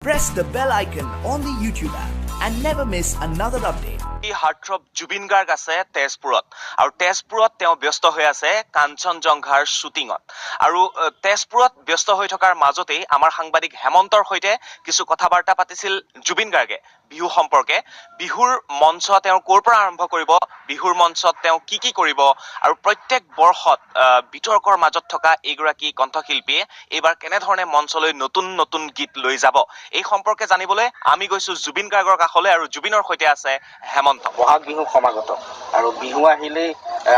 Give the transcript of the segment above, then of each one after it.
Press the bell icon on the YouTube app and never miss another update. Heartthrob Zubeen Garg আছে তেজপুৰত আৰু তেজপুৰত তেওঁ ব্যস্ত হৈ আছে কাঞ্চনজংঘাৰ শ্বুটিঙত আৰু তেজপুৰত ব্যস্ত হৈ থকাৰ মাজতেই আমাৰ সাংবাদিক হেমন্তৰ সৈতে কিছু কথা বাৰ্তা পাতিছিল জুবিন গাৰ্গে বিহু সম্পৰ্কে বিহুৰ মঞ্চ তেওঁ ক'ৰ পৰা আৰম্ভ কৰিব বিহুৰ মঞ্চত তেওঁ কি কৰিব আৰু প্ৰত্যেক বৰ্ষত বিতৰ্কৰ মাজত থকা এইগৰাকী কণ্ঠশিল্পীয়ে এইবাৰ কেনেধৰণে মঞ্চলৈ নতুন নতুন গীত লৈ যাব এই সম্পৰ্কে জানিবলৈ আমি গৈছো জুবিন গাৰ্গৰ কাষলৈ আৰু জুবিনৰ সৈতে আছে হেমন্ত বহাগ বিহু সমাগত আৰু বিহু আহিলেই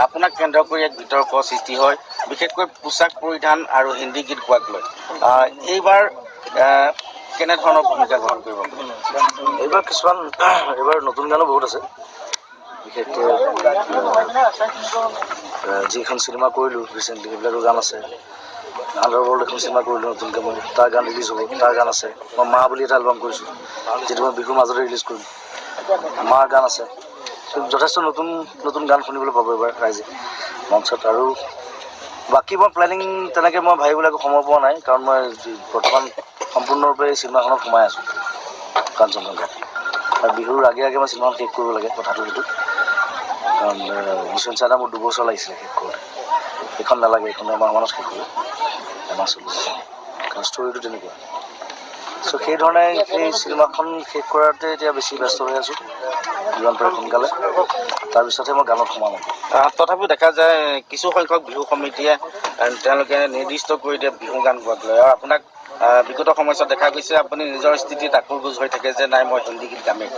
আপোনাক কেন্দ্ৰ কৰি এক বিতৰ্ক সৃষ্টি হয় বিশেষকৈ পোছাক পৰিধান আৰু হিন্দী গীত গোৱাক লৈ এইবাৰ কেনেধৰণৰ ভূমিকা গ্ৰহণ কৰিব এইবাৰ কিছুমান এইবাৰ নতুন গানো বহুত আছে বিশেষকৈ যিখন চিনেমা কৰিলোঁ ৰিচেণ্টলি সেইবিলাকৰ গান আছে আণ্ডাৰৱৰ্ল্ড এখন চিনেমা কৰিলোঁ নতুনকৈ মই তাৰ গান ৰিলিজ হ'ব তাৰ গান আছে মই মা বুলি এটা এলবাম কৰিছোঁ যিটো মই বিহুৰ মাজতে ৰিলিজ কৰিম মাৰ গান আছে যথেষ্ট নতুন নতুন গান শুনিবলৈ পাব এইবাৰ ৰাইজে মঞ্চত আৰু বাকী মই প্লেনিং তেনেকৈ মই ভাবিবলৈ সময় পোৱা নাই কাৰণ মই বৰ্তমান সম্পূৰ্ণৰূপে এই চিনেমাখনত সোমাই আছোঁ কাঞ্চনজংঘাত আৰু বিহুৰ আগে আগে মই চিনেমাখন শেষ কৰিব লাগে কথাটো সেইটো কাৰণ মিছন চাইনা মোৰ 2 বছৰ লাগিছিলে শেষ কৰোঁতে এইখন নালাগে এইখন এমাহমানত শেষ হ'ব এমাহ চলিছে কাৰণ ষ্টৰিটো তেনেকুৱা চ' সেইধৰণে সেই চিনেমাখন শেষ কৰাতে এতিয়া বেছি ব্যস্ত হৈ আছোঁ যিমান পাৰে সোনকালে তাৰপিছতহে মই গানত সোমাম তথাপিও দেখা যায় কিছু সংখ্যক বিহু সমিতিয়ে তেওঁলোকে নিৰ্দিষ্ট কৰি দিয়ে বিহু গান গোৱাক লৈ আৰু আপোনাক বিগত সময়ছোৱাত দেখা গৈছে আপুনি নিজৰ স্থিতিত আকোৰগোজ হৈ থাকে যে নাই মই হিন্দী গীত গামেই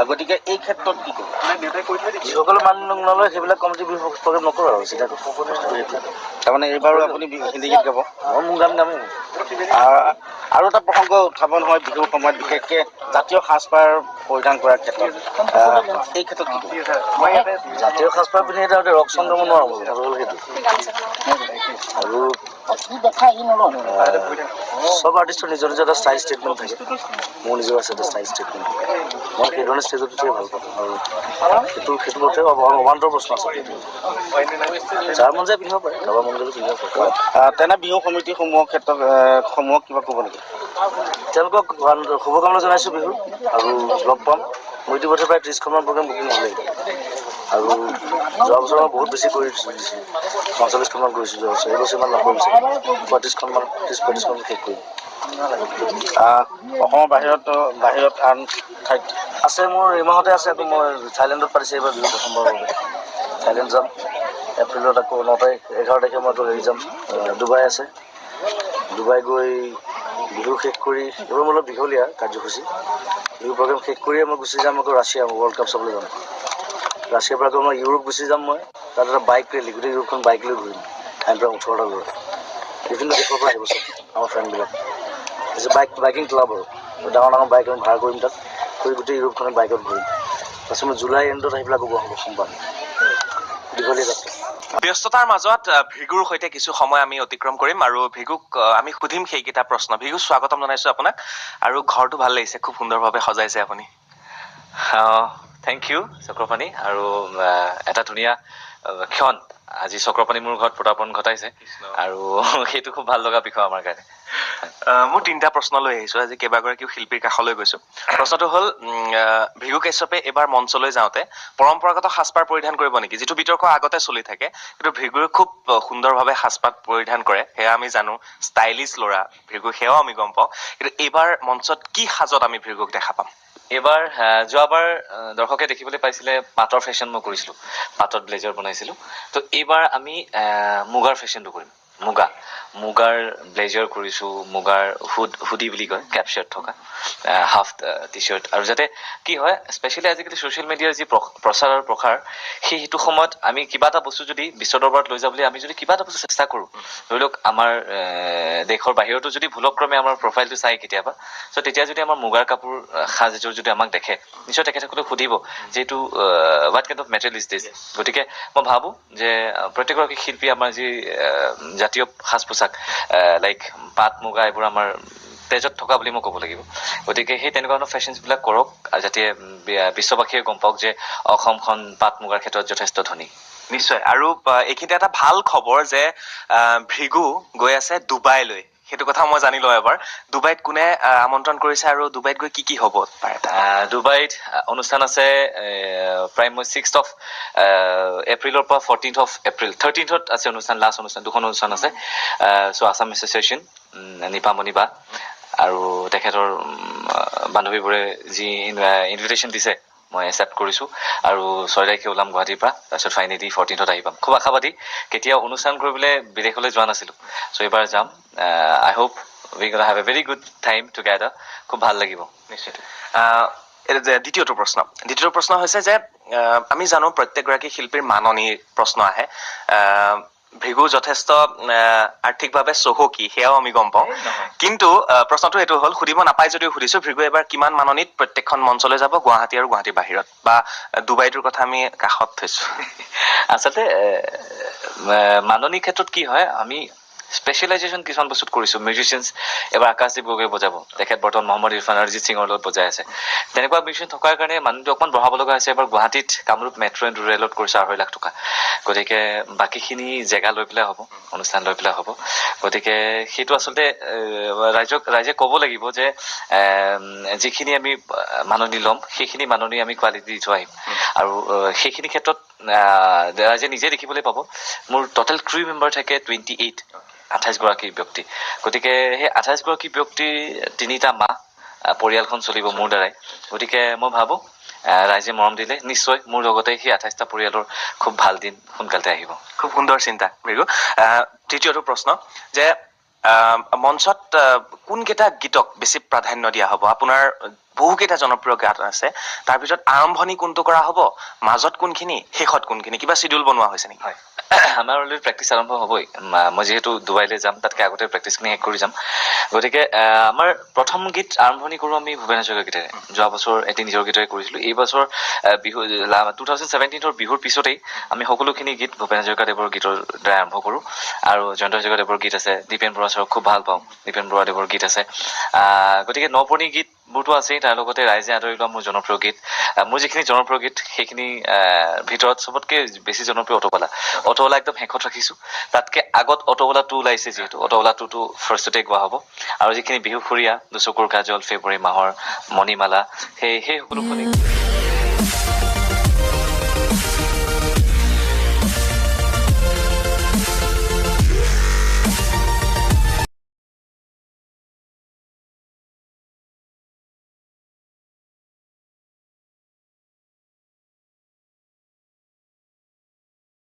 গতিকে এই ক্ষেত্ৰত কি কৰিব যিসকলে মান নলয় সেইবিলাক কমিটি বিহু প্ৰগ্ৰেম নকৰোঁ আৰু চিধা তাৰমানে এইবাৰো আপুনি হিন্দী গীত গাব মই মোৰ গান গামেই আৰু এটা প্ৰসংগ উত্থাপন হয় বিহুৰ সময়ত বিশেষকৈ জাতীয় সাজপাৰ পৰিধান কৰাৰ ক্ষেত্ৰত এই ক্ষেত্ৰত কি জাতীয় সাজপাৰ পিন্ধি এটা ৰক চং গাব নোৱাৰোঁ কথাটো হ'ল সেইটো আৰু চব আৰ্টিষ্টৰ নিজৰ নিজৰ এটা ষ্টাইল ষ্টেটমেণ্ট থাকে মোৰ নিজৰ আছে এটা ষ্টাইল ষ্টেটমেণ্ট মই সেইধৰণে ষ্টেজত উঠিয়ে ভাল পাওঁ আৰু সেইটো মতে অবান্তৰ প্ৰশ্ন আছে যাৰ মন যায় পিন্ধিব পাৰে কাৰোবাৰ মন গ'লে পিন্ধিব পাৰে তেনে বিহু সমিতিসমূহৰ ক্ষেত্ৰত সমূহক কিবা ক'ব নেকি তেওঁলোকক শুভকামনা জনাইছোঁ বিহু আৰু লগ পাম মই ইতিমধ্যে প্ৰায় 30খনমান প্ৰগ্ৰেম বুকিং হ'লেই আৰু যোৱা বছৰ মই বহুত বেছি কৰি দিছোঁ 45খনমান কৰিছোঁ যোৱা বছৰ এইবছৰ ইমান নকৰিম চাগে 35খনমান 35খন শেষ কৰিম অসমৰ বাহিৰত আন ঠাইত আছে মোৰ এই মাহতে আছে আকৌ মই থাইলেণ্ডত পাতিছে এইবাৰ বিহু প্ৰথমবাৰৰ বাবে থাইলেণ্ড যাম এপ্ৰিলত আকৌ 9 তাৰিখ 11 তাৰিখে মইতো হেৰি যাম ডুবাই আছে ডুবাই গৈ বিহু শেষ কৰি এইবোৰ মোৰ অলপ দীঘলীয়া কাৰ্যসূচী বিহু প্ৰগ্ৰেম শেষ কৰিয়ে মই গুচি যাম আকৌ ৰাছিয়া ৱৰ্ল্ড কাপ চাবলৈ যাম ৰাছিয়াৰ পৰা আকৌ মই ইউৰোপ গুচি যাম মই তাত এটা বাইক ৰেলী গোটেই ইউৰোপখন বাইক লৈ ঘূৰিম আমি প্ৰায় 18টা ল'ৰা বিভিন্ন দেশৰ পৰা আহিব চব আমাৰ ফ্ৰেণ্ডবিলাক বাইকিং ক্লাব আৰু ডাঙৰ ডাঙৰ বাইক আমি ভাড়া কৰিম তাত কৰি গোটেই ইউৰোপখনে বাইকত ঘূৰিম তাৰপিছত মই জুলাই এণ্ডত আহি পেলাই আকৌ অসম পাম দীঘলীয়া যাত্ৰা ব্যস্ততাৰ মাজত ভিগুৰ সৈতে কিছু সময় আমি অতিক্ৰম কৰিম আৰু ভিগুক আমি সুধিম সেইকেইটা প্ৰশ্ন ভিগু স্বাগতম জনাইছোঁ আপোনাক আৰু ঘৰটো ভাল লাগিছে খুব সুন্দৰভাৱে সজাইছে আপুনি থেংক ইউ চক্ৰপাণি আৰু এটা ধুনীয়া ক্ষণ আজি চক্ৰপাণি মোৰ ঘৰত পদাৰ্পণ ঘটাইছে আৰু সেইটো খুব ভাল লগা বিষয় আমাৰ কাৰণে মোৰ 3টা প্ৰশ্ন লৈ আহিছোঁ আজি কেইবাগৰাকীও শিল্পীৰ কাষলৈ গৈছোঁ প্ৰশ্নটো হ'ল ভিগু কাশ্যপে এইবাৰ মঞ্চলৈ যাওঁতে পৰম্পৰাগত সাজপাৰ পৰিধান কৰিব নেকি যিটো বিতৰ্ক আগতে চলি থাকে কিন্তু ভিগুৱে খুব সুন্দৰভাৱে সাজপাৰ পৰিধান কৰে সেয়া আমি জানো ষ্টাইলিছ ল'ৰা ভিগু সেয়াও আমি গম পাওঁ কিন্তু এইবাৰ মঞ্চত কি সাজত আমি ভিগুক দেখা পাম এইবাৰ যোৱাবাৰ দৰ্শকে দেখিবলৈ পাইছিলে পাটৰ ফেশ্বন মই কৰিছিলোঁ পাটত ব্লেজাৰ বনাইছিলোঁ তো এইবাৰ আমি মুগাৰ ফেশ্বনটো কৰিম মুগাৰ ব্লেজাৰ কৰিছোঁ মুগাৰ হুডি বুলি কয় কেপচাৰ্ট থকা হাফ টি চাৰ্ট আৰু যাতে কি হয় স্পেচিয়েলি আজিকালি ছ'চিয়েল মিডিয়াৰ যি প্ৰচাৰ আৰু প্ৰসাৰ সেইটো সময়ত আমি কিবা এটা বস্তু যদি বিশ্ব দৰবাৰত লৈ যাবলৈ আমি যদি কিবা এটা বস্তু চেষ্টা কৰোঁ ধৰি লওক আমাৰ দেশৰ বাহিৰতো যদি ভুলক্ৰমে আমাৰ প্ৰফাইলটো চাই কেতিয়াবা চ' তেতিয়া যদি আমাৰ মুগাৰ কাপোৰ সাজ এযোৰ যদি আমাক দেখে নিশ্চয় তেখেতসকলে সুধিব যে এইটো what kind of material is this গতিকে মই ভাবোঁ যে প্ৰত্যেকগৰাকী শিল্পী আমাৰ যি জাতীয় সাজ পোছাক লাইক পাট মুগা এইবোৰ আমাৰ তেজত থকা বুলি মই ক'ব লাগিব গতিকে সেই তেনেকুৱা ধৰণৰ ফেশ্বনছবিলাক কৰক যাতে বিশ্ববাসীয়ে গম পাওক যে অসমখন পাট মুগাৰ ক্ষেত্ৰত যথেষ্ট ধনী নিশ্চয় আৰু এইখিনিতে এটা ভাল খবৰ যে ভিগু গৈ আছে ডুবাইলৈ সেইটো কথা মই জানি লওঁ এবাৰ ডুবাইত কোনে আমন্ত্ৰণ কৰিছে আৰু ডুবাইত গৈ কি হ'ব পাৰে ডুবাইত অনুষ্ঠান আছে প্ৰায় মই 6th of এপ্ৰিলৰ পৰা 14th of এপ্ৰিল 13th আছে অনুষ্ঠান লাষ্ট অনুষ্ঠান দুখন অনুষ্ঠান আছে চ' আছাম এছ'চিয়েশ্যন নিপামণি বা আৰু তেখেতৰ বান্ধৱীবোৰে যি ইনভিটেশ্যন দিছে মই একচেপ্ট কৰিছোঁ আৰু 6 তাৰিখে ওলাম গুৱাহাটীৰ পৰা তাৰপিছত ফাইনেলি 14th আহি পাম খুব আশাবাদী কেতিয়াও অনুষ্ঠান কৰিবলৈ বিদেশলৈ যোৱা নাছিলোঁ চ' এইবাৰ যাম I hope we gonna have a very good time together খুব ভাল লাগিব নিশ্চয় দ্বিতীয়টো প্ৰশ্ন হৈছে যে আমি জানো প্ৰত্যেকগৰাকী শিল্পীৰ মাননিৰ প্ৰশ্ন আহে ভৃগু যথেষ্ট আৰ্থিকভাৱে চহকী সেয়াও আমি গম পাওঁ কিন্তু প্ৰশ্নটো এইটো হ'ল সুধিব নাপাই যদিও সুধিছোঁ ভৃগু এবাৰ কিমান মাননিত প্ৰত্যেকখন মঞ্চলৈ যাব গুৱাহাটী আৰু গুৱাহাটীৰ বাহিৰত বা ডুবাইটোৰ কথা আমি কাষত থৈছোঁ আচলতে মাননিৰ ক্ষেত্ৰত কি হয় আমি স্পেচিয়েলাইজেশ্যন কিছুমান বস্তুত কৰিছোঁ মিউজিচিয়ানছ এবাৰ আকাশদ্বীপ গগৈ বজাব তেখেত বৰ্তমান মহম্মদ ইৰফান অৰিজিত সিঙৰ লগত বজাই আছে তেনেকুৱা মিউজিচিয়ান থকাৰ কাৰণে মানুহটো অকণমান বঢ়াব লগা হৈছে এবাৰ গুৱাহাটীত কামৰূপ মেট্ৰ' এণ্ড ৰুৰেলত কৰিছোঁ 2.5 লাখ টকা গতিকে বাকীখিনি জেগা লৈ পেলাই হ'ব অনুষ্ঠান লৈ পেলাই হ'ব গতিকে সেইটো আচলতে ৰাইজে ক'ব লাগিব যে যিখিনি আমি মাননি ল'ম সেইখিনি মাননি আমি কোৱালিটি দি থৈ আহিম আৰু সেইখিনি ক্ষেত্ৰত ৰাইজে নিজে দেখিবলৈ পাব মোৰ টোটেল ক্ৰু মেম্বাৰ থাকে 28 গৰাকী ব্যক্তি গতিকে সেই 28 গৰাকী ব্যক্তিৰ 3টা মাহ পৰিয়ালখন চলিব মোৰ দ্বাৰাই গতিকে মই ভাবোঁ ৰাইজে মৰম দিলে নিশ্চয় মোৰ লগতে সেই 28টা পৰিয়ালৰ খুব ভাল দিন সোনকালতে আহিব খুব সুন্দৰ চিন্তা ভৃগু তৃতীয়টো প্ৰশ্ন যে মঞ্চত কোনকেইটা গীতক বেছি প্ৰাধান্য দিয়া হ'ব আপোনাৰ বহুকেইটা জনপ্ৰিয় গান আছে তাৰ ভিতৰত আৰম্ভণি কোনটো কৰা হ'ব মাজত কোনখিনি শেষত কোনখিনি কিবা চিডিউল বনোৱা হৈছে নেকি হয় আমাৰ অলৰেডি প্ৰেক্টিছ আৰম্ভ হ'বই মই যিহেতু ডুবাইলৈ যাম তাতকৈ আগতে প্ৰেক্টিছখিনি শেষ কৰি যাম গতিকে আমাৰ প্ৰথম গীত আৰম্ভণি কৰোঁ আমি ভূপেন হাজৰিকাৰ গীতেৰে যোৱা বছৰ এটি নিজৰ গীতেৰে কৰিছিলোঁ এই বছৰ বিহু 2017ৰ বিহুৰ পিছতেই আমি সকলোখিনি গীত ভূপেন হাজৰিকাদেৱৰ গীতৰ দ্বাৰা আৰম্ভ কৰোঁ আৰু জয়ন্ত হাজৰিকাদেৱৰ গীত আছে দীপেন বৰুৱা ছাৰক খুব ভাল পাওঁ দীপেন বৰুৱাদেৱৰ গীত আছে গতিকে নপুৰণি গীতবোৰতো আছেই তাৰ লগতে ৰাইজে আদৰি লোৱা মোৰ জনপ্ৰিয় গীত মোৰ যিখিনি জনপ্ৰিয় গীত সেইখিনি ভিতৰত চবতকৈ বেছি জনপ্ৰিয় অট'ৱালা একদম শেষত ৰাখিছোঁ তাতকৈ আগত অট'ৱালা 2 ওলাইছে যিহেতু অট'ৱালা 2টো ফাৰ্ষ্টতে গোৱা হ'ব আৰু যিখিনি বিহুসুৰীয়া দুচকুৰ কাজল ফেব্ৰুৱাৰী মাহৰ মণিমালা সেই সকলোখিনি